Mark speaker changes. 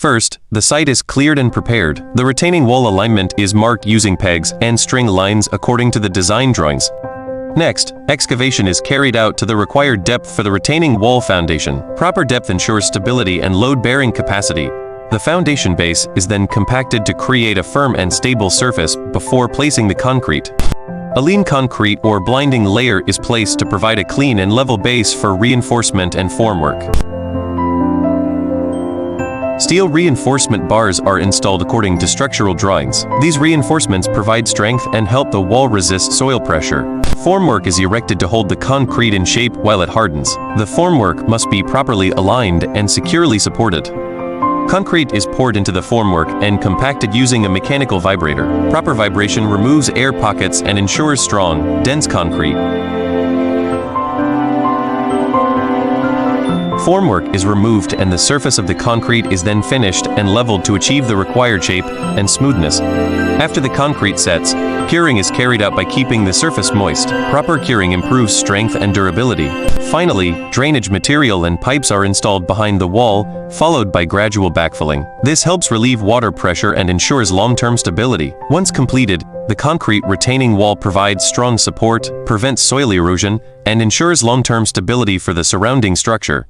Speaker 1: First, the site is cleared and prepared. The retaining wall alignment is marked using pegs and string lines according to the design drawings. Next, excavation is carried out to the required depth for the retaining wall foundation. Proper depth ensures stability and load-bearing capacity. The foundation base is then compacted to create a firm and stable surface before placing the concrete. A lean concrete or blinding layer is placed to provide a clean and level base for reinforcement and formwork. Steel reinforcement bars are installed according to structural drawings. These reinforcements provide strength and help the wall resist soil pressure. Formwork is erected to hold the concrete in shape while it hardens. The formwork must be properly aligned and securely supported. Concrete is poured into the formwork and compacted using a mechanical vibrator. Proper vibration removes air pockets and ensures strong, dense concrete. Formwork is removed and the surface of the concrete is then finished and leveled to achieve the required shape and smoothness. After the concrete sets, curing is carried out by keeping the surface moist. Proper curing improves strength and durability. Finally, drainage material and pipes are installed behind the wall, followed by gradual backfilling. This helps relieve water pressure and ensures long-term stability. Once completed, the concrete retaining wall provides strong support, prevents soil erosion, and ensures long-term stability for the surrounding structure.